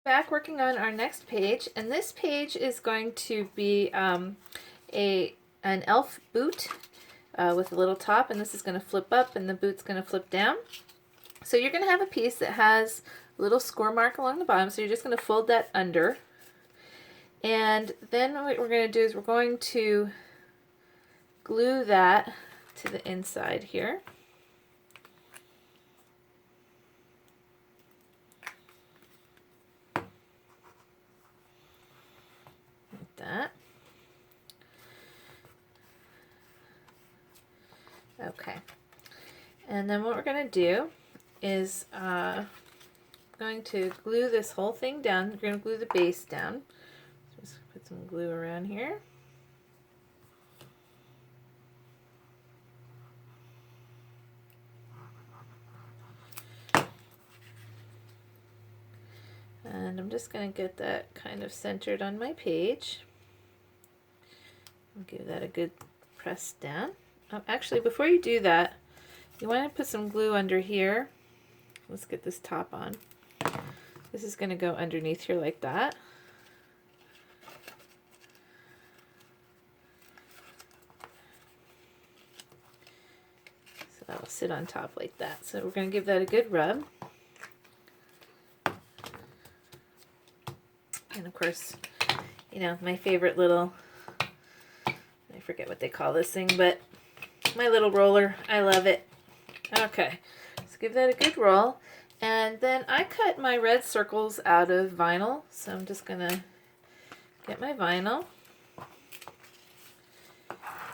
Back working on our next page, and this page is going to be an elf boot with a little top, and this is going to flip up and the boot's going to flip down. So you're going to have a piece that has a little score mark along the bottom, so you're just going to fold that under. And then what we're going to do is we're going to glue that to the inside here. Like that. Okay. And then what we're going to do is going to glue this whole thing down. We're going to glue the base down. Just put some glue around here. And I'm just going to get that kind of centered on my page. I'll give that a good press down. Actually, before you do that, you want to put some glue under here. Let's get this top on. This is going to go underneath here like that. So that will sit on top like that. So we're going to give that a good rub. And of course, you know, my favorite little, I forget what they call this thing, but my little roller, I love it. Okay, so give that a good roll. And then I cut my red circles out of vinyl, so I'm just gonna get my vinyl.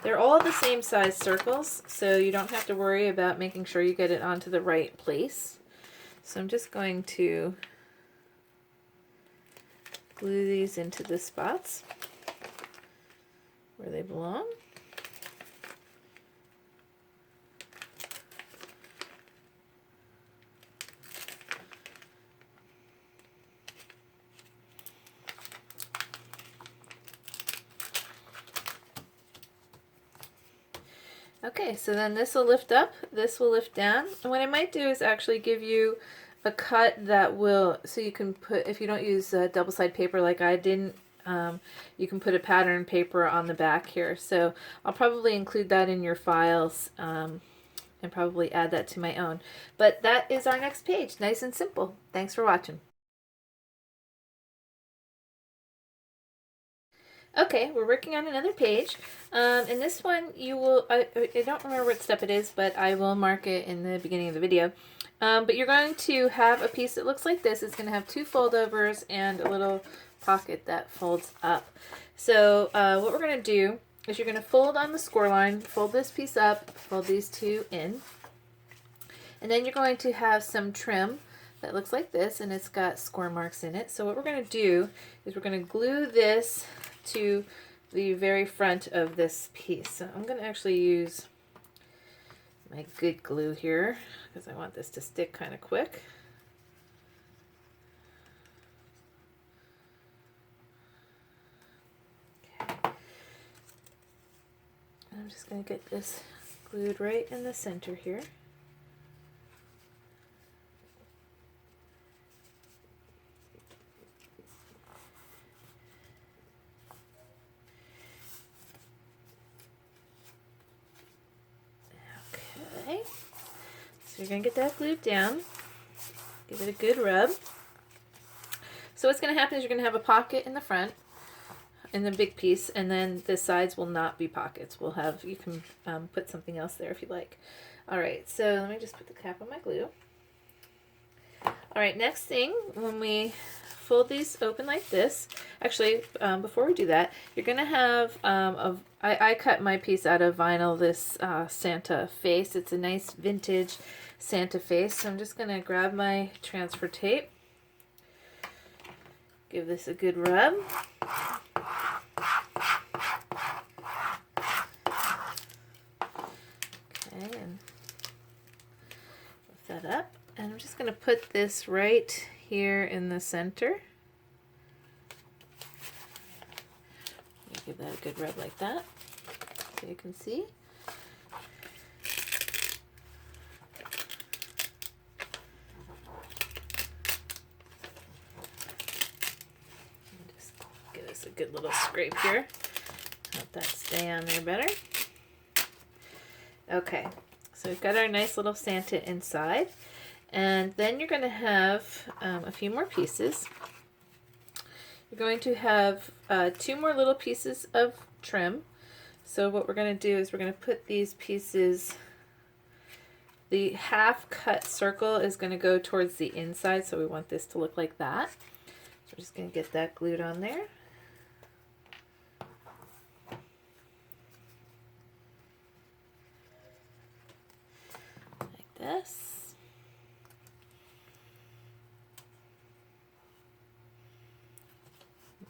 They're all the same size circles, so you don't have to worry about making sure you get it onto the right place. So I'm just going to glue these into the spots where they belong. Okay, so then this will lift up, this will lift down, and what I might do is actually give you a cut that will, so you can put, if you don't use double-sided paper like I didn't, you can put a pattern paper on the back here. So I'll probably include that in your files and probably add that to my own. But that is our next page, nice and simple. Thanks for watching. Okay, we're working on another page. In this one, you will, I don't remember what step it is, but I will mark it in the beginning of the video. But you're going to have a piece that looks like this. It's going to have two foldovers and a little pocket that folds up. So what we're going to do is you're going to fold on the score line, fold this piece up, fold these two in. And then you're going to have some trim that looks like this, and it's got score marks in it. So what we're going to do is we're going to glue this to the very front of this piece. So I'm going to actually use my good glue here because I want this to stick kind of quick. Okay. I'm just going to get this glued right in the center here. Okay, so you're going to get that glued down, give it a good rub. So what's going to happen is you're going to have a pocket in the front, in the big piece, and then the sides will not be pockets. We'll have, you can put something else there if you like. Alright, so let me just put the cap on my glue. Alright, next thing, when we fold these open like this, actually, before we do that, you're going to have, I cut my piece out of vinyl, this Santa face. It's a nice vintage Santa face. So I'm just going to grab my transfer tape, give this a good rub. Okay, and lift that up. And I'm just going to put this right here in the center. Give that a good rub like that so you can see. good little scrape here. Let that stay on there better. Okay, so we've got our nice little Santa inside. And then you're going to have a few more pieces. You're going to have 2 more little pieces of trim. So what we're going to do is we're going to put these pieces, the half cut circle is going to go towards the inside, so we want this to look like that. So we're just going to get that glued on there. Like this.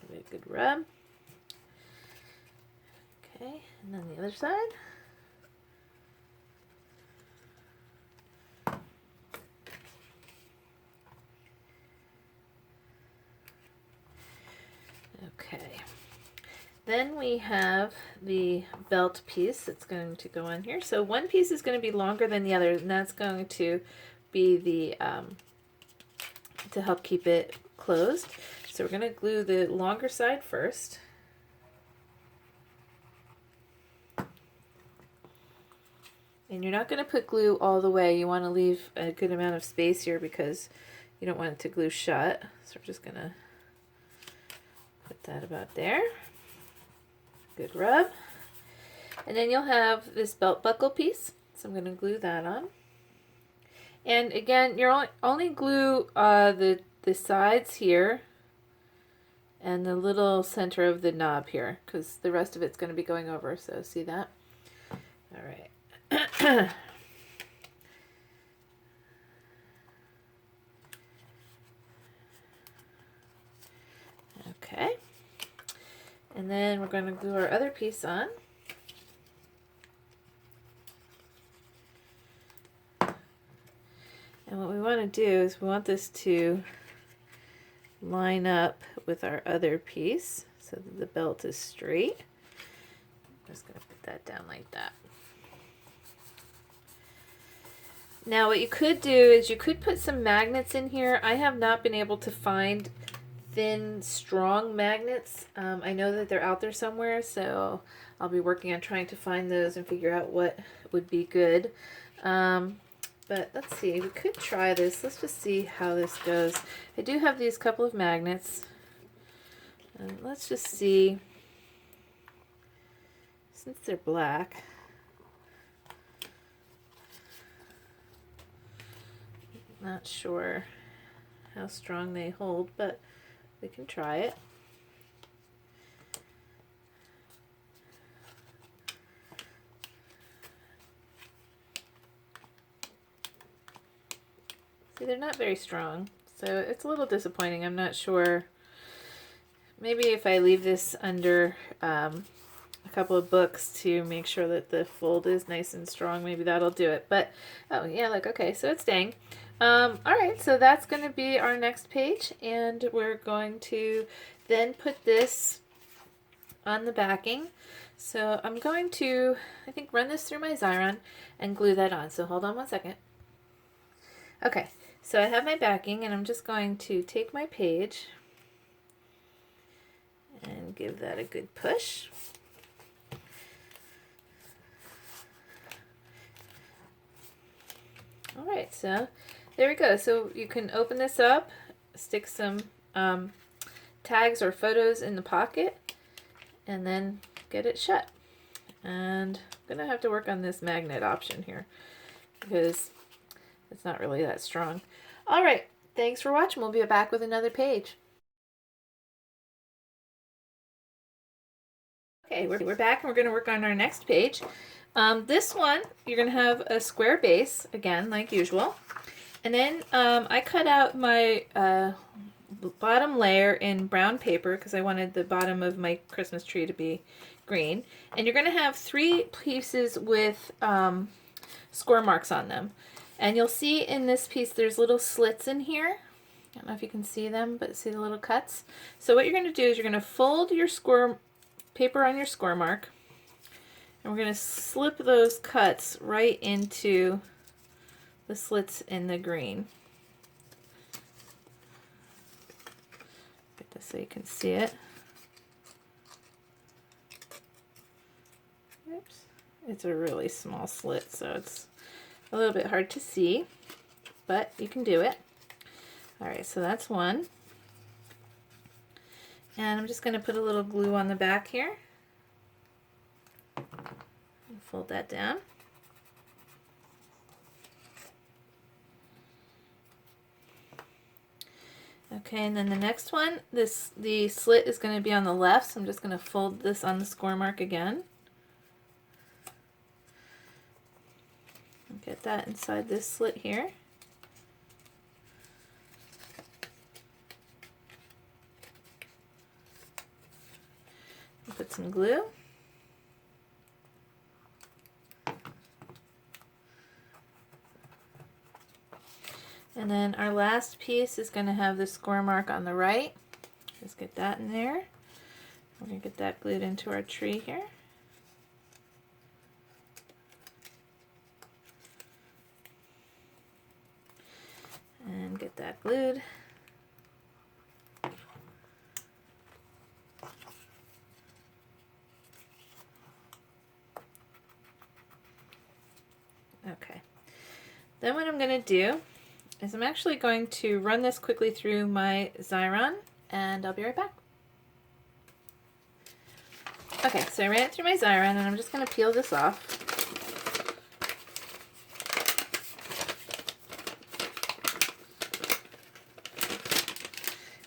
Give it a good rub. Okay, and then the other side. Okay, then we have the belt piece that's going to go on here. So one piece is going to be longer than the other, and that's going to be the to help keep it closed. So we're going to glue the longer side first. And you're not going to put glue all the way. You want to leave a good amount of space here because you don't want it to glue shut. So we're just going to put that about there. Good rub. And then you'll have this belt buckle piece. So I'm going to glue that on. And again, you're only glue the sides here and the little center of the knob here, because the rest of it's going to be going over. So see that? All right. Okay, and then we're going to glue our other piece on. And what we want to do is we want this to line up with our other piece so that the belt is straight. I'm just going to put that down like that. Now what you could do is you could put some magnets in here. I have not been able to find thin, strong magnets. I know that they're out there somewhere, so I'll be working on trying to find those and figure out what would be good. But let's see, we could try this. Let's just see how this goes. I do have these couple of magnets. And let's just see, since they're black, not sure how strong they hold, but we can try it. See, they're not very strong, so it's a little disappointing. I'm not sure. Maybe if I leave this under a couple of books to make sure that the fold is nice and strong, maybe that'll do it. But, oh yeah, look, okay, so it's staying. Alright, so that's going to be our next page, and we're going to then put this on the backing. So I'm going to, I think, run this through my Xyron and glue that on. So hold on one second. Okay, so I have my backing, and I'm just going to take my page and give that a good push. Alright, so there we go. So you can open this up, stick some tags or photos in the pocket, and then get it shut. And I'm going to have to work on this magnet option here because it's not really that strong. Alright, thanks for watching. We'll be back with another page. Okay, we're back and we're going to work on our next page. This one, you're going to have a square base, again, like usual. And then I cut out my bottom layer in brown paper because I wanted the bottom of my Christmas tree to be green. And you're going to have 3 pieces with score marks on them. And you'll see in this piece there's little slits in here. I don't know if you can see them, but see the little cuts? So what you're going to do is you're going to fold your score paper on your score mark, and we're going to slip those cuts right into the slits in the green. Get this so you can see it. It's a really small slit, so it's a little bit hard to see, but you can do it. All right, so that's one. And I'm just going to put a little glue on the back here. And fold that down. Okay, and then the next one, the slit is going to be on the left, so I'm just going to fold this on the score mark again. Get that inside this slit here. Put some glue. And then our last piece is going to have the score mark on the right. Just get that in there. We're going to get that glued into our tree here. And get that glued. Okay. Then what I'm going to do is I'm actually going to run this quickly through my Xyron, and I'll be right back. Okay, so I ran it through my Xyron, and I'm just going to peel this off.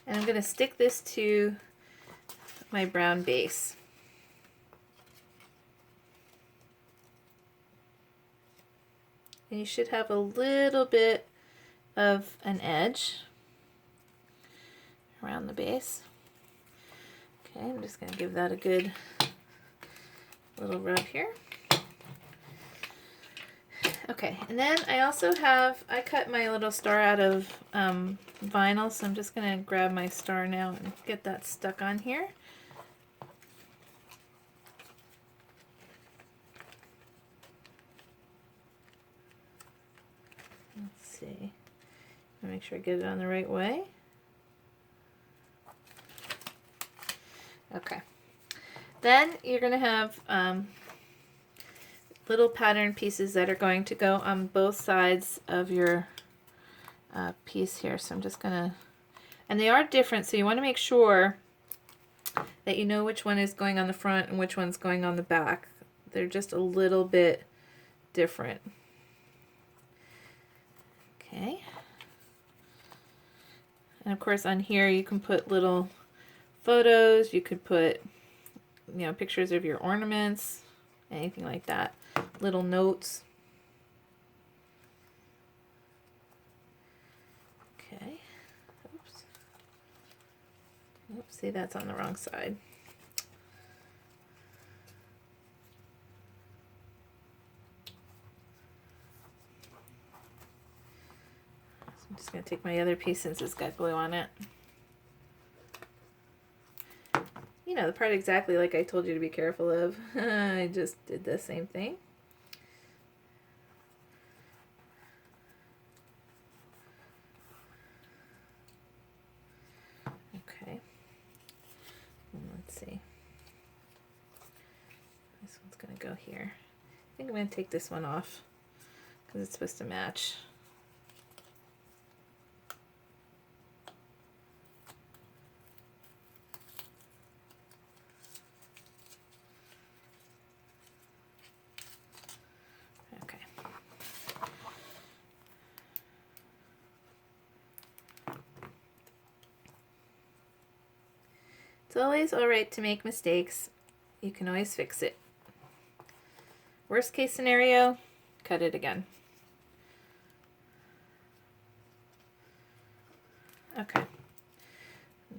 And I'm going to stick this to my brown base. And you should have a little bit of an edge around the base. Okay, I'm just going to give that a good little rub here. Okay, and then I also have, I cut my little star out of vinyl, so I'm just going to grab my star now and get that stuck on here. Let's see. Make sure I get it on the right way. Okay. Then you're going to have little pattern pieces that are going to go on both sides of your piece here. So I'm just going to, and they are different, so you want to make sure that you know which one is going on the front and which one's going on the back. They're just a little bit different. Okay. And of course on here you can put little photos, you could put, you know, pictures of your ornaments, anything like that, little notes. Okay. Oops. Oops, see, that's on the wrong side. I'm just going to take my other piece since it's got glue on it. You know, the part exactly like I told you to be careful of. I just did the same thing. Okay. And let's see. This one's going to go here. I think I'm going to take this one off because it's supposed to match. It's always alright to make mistakes. You can always fix it. Worst case scenario, cut it again. Okay.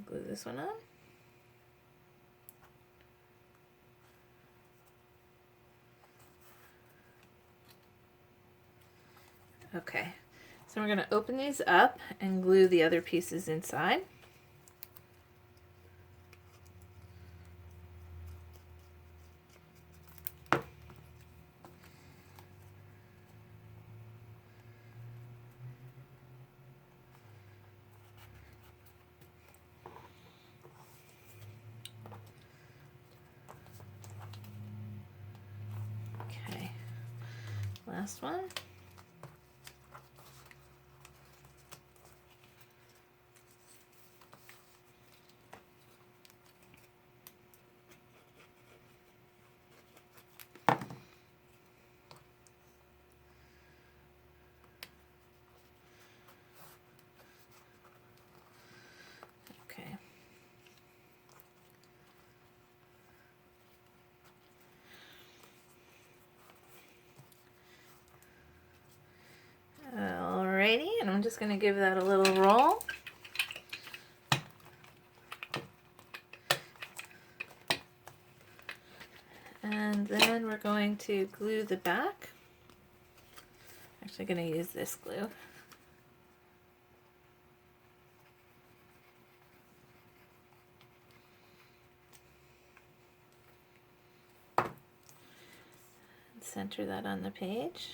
Glue this one on. Okay. So we're going to open these up and glue the other pieces inside. Last one. Okay. Alrighty, and I'm just going to give that a little roll. And then we're going to glue the back. Actually going to use this glue. Center that on the page.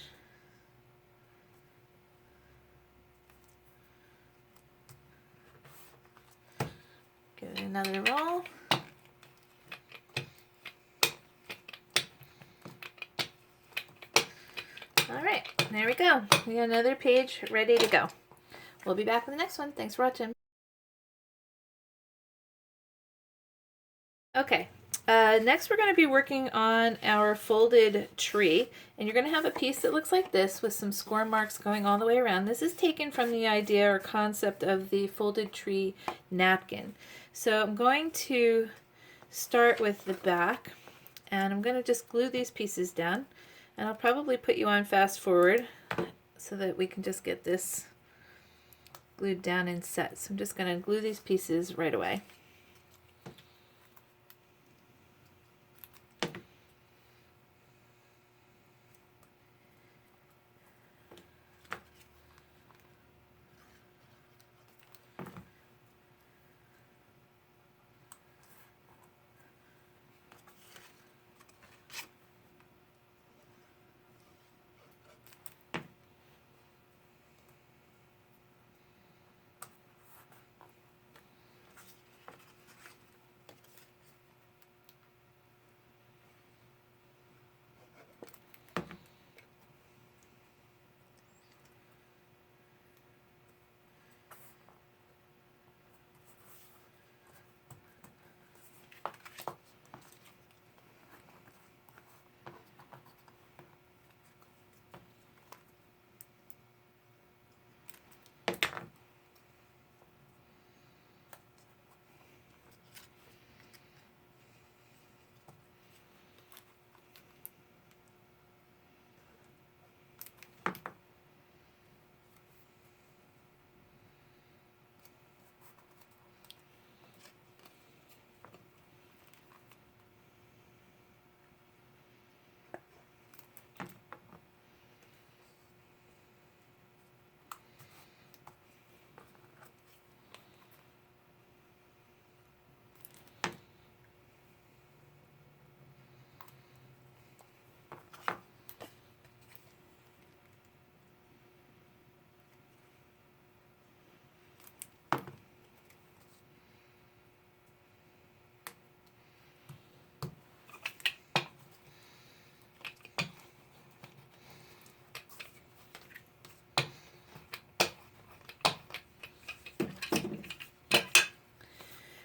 Give it another roll. Alright, there we go. We got another page ready to go. We'll be back with the next one. Thanks for watching. Okay, next we're going to be working on our folded tree, and you're going to have a piece that looks like this with some score marks going all the way around. This is taken from the idea or concept of the folded tree napkin. So I'm going to start with the back, and I'm going to just glue these pieces down, and I'll probably put you on fast forward so that we can just get this glued down and set. So I'm just going to glue these pieces right away.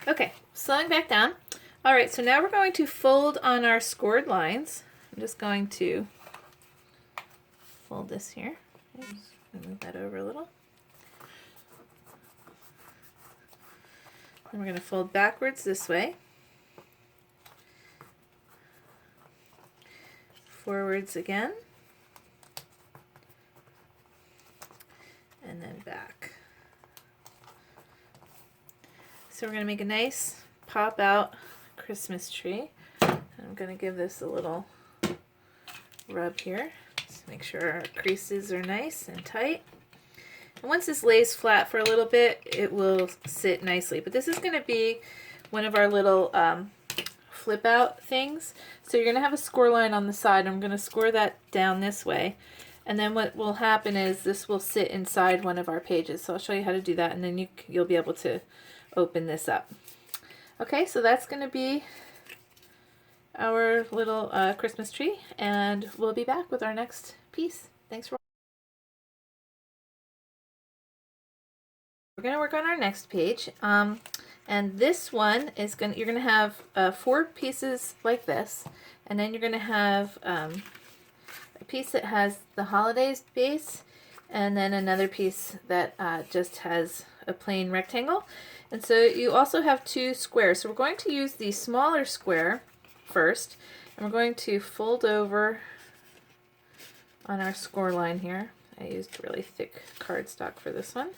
Okay, slowing back down. All right, so now we're going to fold on our scored lines. I'm just going to fold this here. Oops, move that over a little. Then we're going to fold backwards this way. Forwards again. And then back. So we're going to make a nice pop out Christmas tree. I'm going to give this a little rub here. Just make sure our creases are nice and tight. And once this lays flat for a little bit, it will sit nicely. But this is going to be one of our little flip out things. So you're going to have a score line on the side. I'm going to score that down this way. And then what will happen is this will sit inside one of our pages. So I'll show you how to do that, and then you'll be able to open this up. Okay, so that's going to be our little Christmas tree, and we'll be back with our next piece. Thanks for We're going to work on our next page, and this one is you're going to have 4 pieces like this, and then you're going to have a piece that has the holidays base, and then another piece that just has a plain rectangle. And so you also have 2 squares. So we're going to use the smaller square first, and we're going to fold over on our score line here. I used really thick cardstock for this one.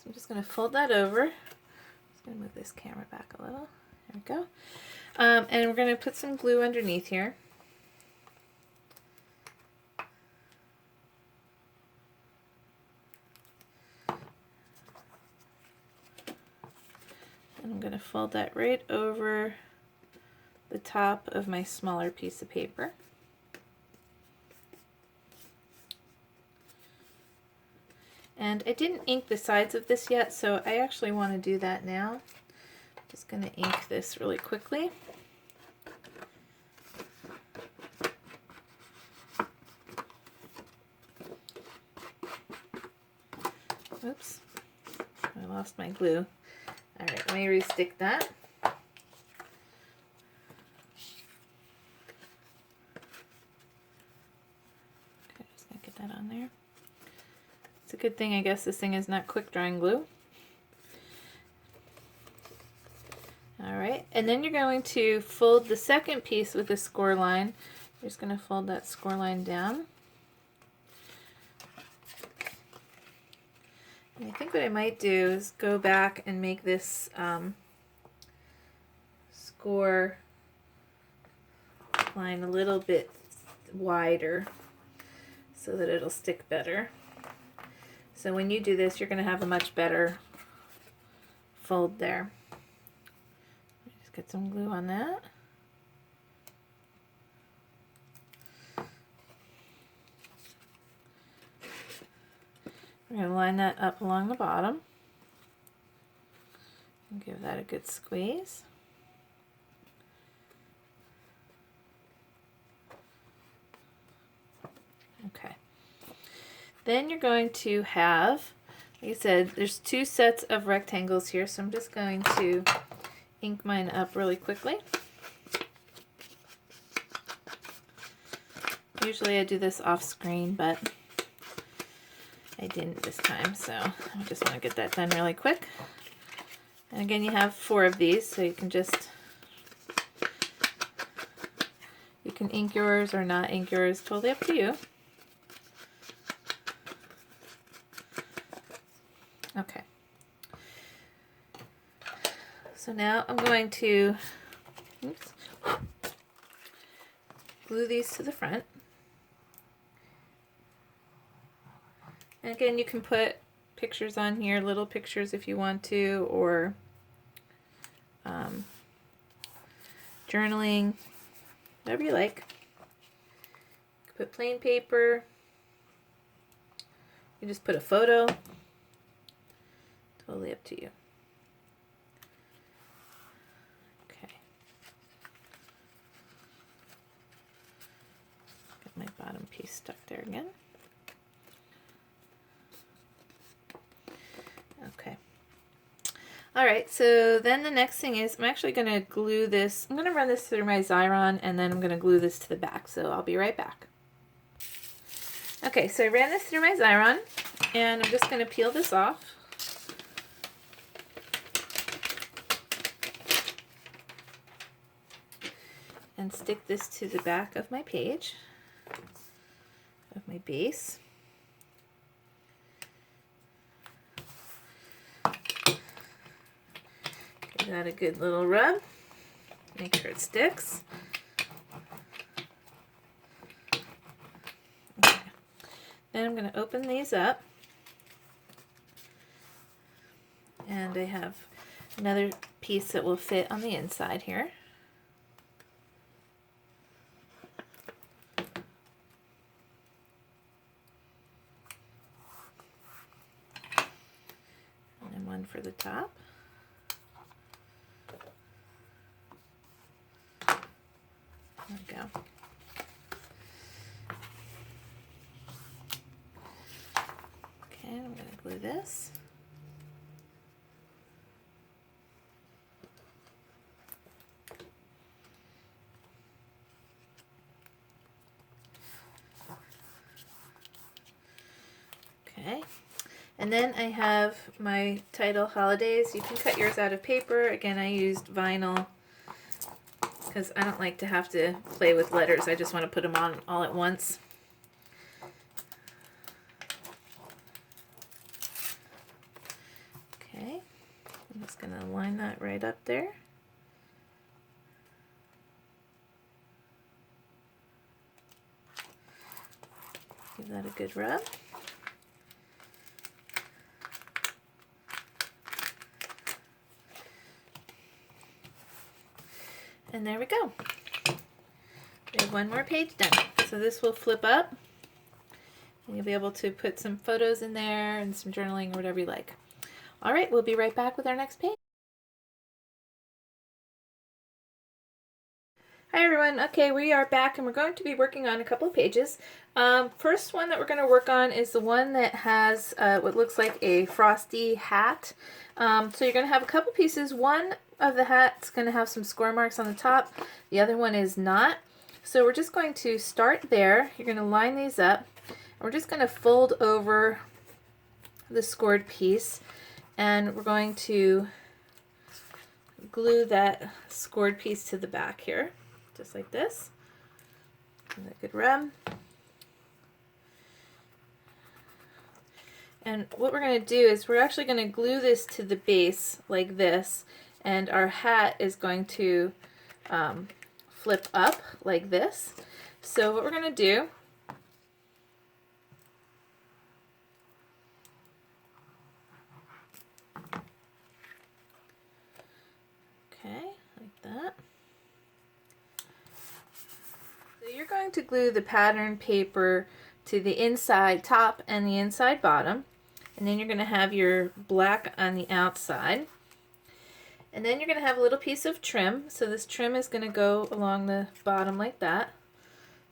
I'm just going to fold that over. I'm just going to move this camera back a little. There we go. And we're going to put some glue underneath here. And I'm going to fold that right over the top of my smaller piece of paper. And I didn't ink the sides of this yet, so I actually want to do that now. I'm just going to ink this really quickly. Oops, I lost my glue. All right, let me re-stick that. Okay, just going to get that on there. It's a good thing, I guess, this thing is not quick drying glue. Alright, and then you're going to fold the second piece with the score line. You're just going to fold that score line down. And I think what I might do is go back and make this score line a little bit wider so that it'll stick better. So when you do this, you're going to have a much better fold there. Just get some glue on that. We're going to line that up along the bottom and give that a good squeeze. Okay. Then you're going to have, like I said, there's 2 sets of rectangles here, so I'm just going to ink mine up really quickly. Usually I do this off screen, but I didn't this time, so I just want to get that done really quick. And again, you have 4 of these, so you can ink yours or not ink yours, totally up to you. Okay. So now I'm going to glue these to the front. And again, you can put pictures on here, little pictures if you want to, or journaling, whatever you like. You can put plain paper. You just put a photo. Totally up to you. Okay. Get my bottom piece stuck there again. Okay. Alright, so then the next thing is I'm actually going to glue this. I'm going to run this through my Xyron, and then I'm going to glue this to the back, so I'll be right back. Okay, so I ran this through my Xyron, and I'm just going to peel this off. And stick this to the back of my page, of my base. Give that a good little rub. Make sure it sticks. Okay. Then I'm going to open these up. And I have another piece that will fit on the inside here. And then one for the top. this. Okay, and then I have my title holidays. You can cut yours out of paper. Again, I used vinyl because I don't like to have to play with letters. I just want to put them on all at once. Okay, I'm just going to line that right up there. Give that a good rub. And there we go. We have one more page done. So this will flip up, and you'll be able to put some photos in there and some journaling or whatever you like. All right, we'll be right back with our next page. Hi everyone. Okay, we are back and we're going to be working on a couple of pages. First one that we're going to work on is the one that has what looks like a Frosty Hat. So you're going to have a couple pieces. One of the hat's going to have some score marks on the top. The other one is not. So we're just going to start there. You're going to line these up. And we're just going to fold over the scored piece, and we're going to glue that scored piece to the back here, just like this. Give that a good rub. And what we're going to do is we're actually going to glue this to the base like this, and our hat is going to flip up like this. So what we're going to do, okay, like that. So you're going to glue the pattern paper to the inside top and the inside bottom, and then you're going to have your black on the outside. And then you're going to have a little piece of trim. So this trim is going to go along the bottom like that.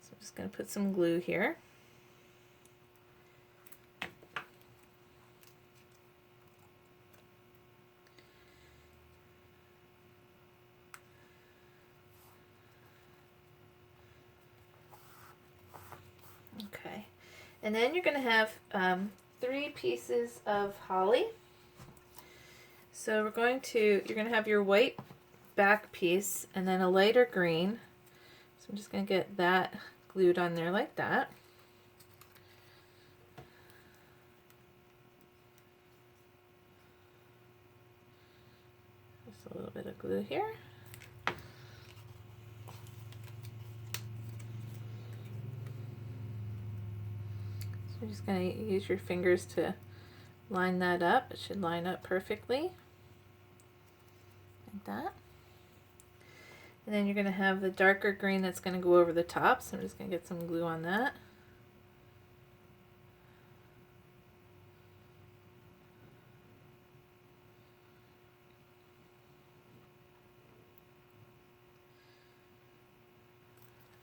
So I'm just going to put some glue here. Okay. And then you're going to have 3 pieces of holly. So you're going to have your white back piece and then a lighter green. So I'm just going to get that glued on there like that. Just a little bit of glue here. So you're just going to use your fingers to line that up. It should line up perfectly. Like that. And then you're going to have the darker green that's going to go over the top. So I'm just going to get some glue on that.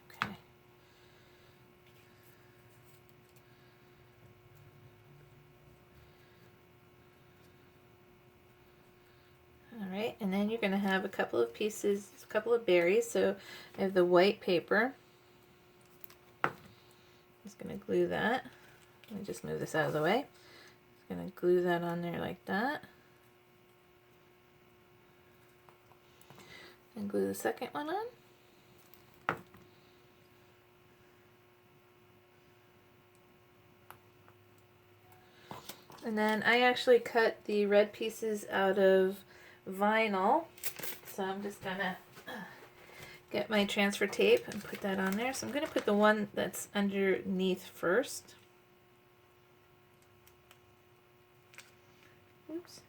Okay. Alright, and then you're going to have a couple of pieces, a couple of berries. So I have the white paper. Just going to glue that. Let me just move this out of the way. Just going to glue that on there like that. And glue the second one on. And then I actually cut the red pieces out of vinyl. So I'm just going to get my transfer tape and put that on there. So I'm going to put the one that's underneath first. Oops.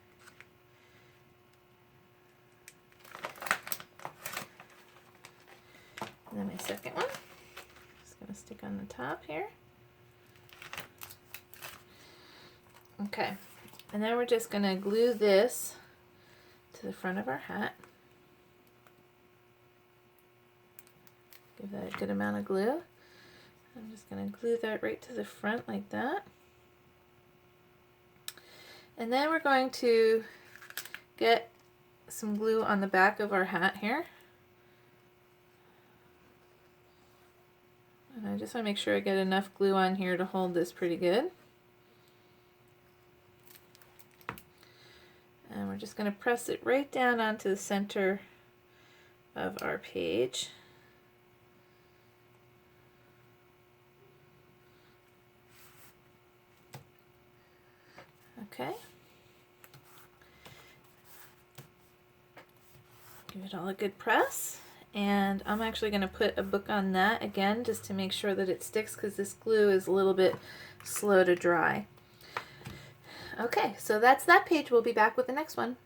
And then my second one. Just going to stick on the top here. Okay. And then we're just going to glue this to the front of our hat. Give that a good amount of glue. I'm just going to glue that right to the front like that. And then we're going to get some glue on the back of our hat here. And I just want to make sure I get enough glue on here to hold this pretty good. And we're just going to press it right down onto the center of our page. Okay. Give it all a good press. And I'm actually going to put a book on that again just to make sure that it sticks, because this glue is a little bit slow to dry. Okay, so that's that page. We'll be back with the next one.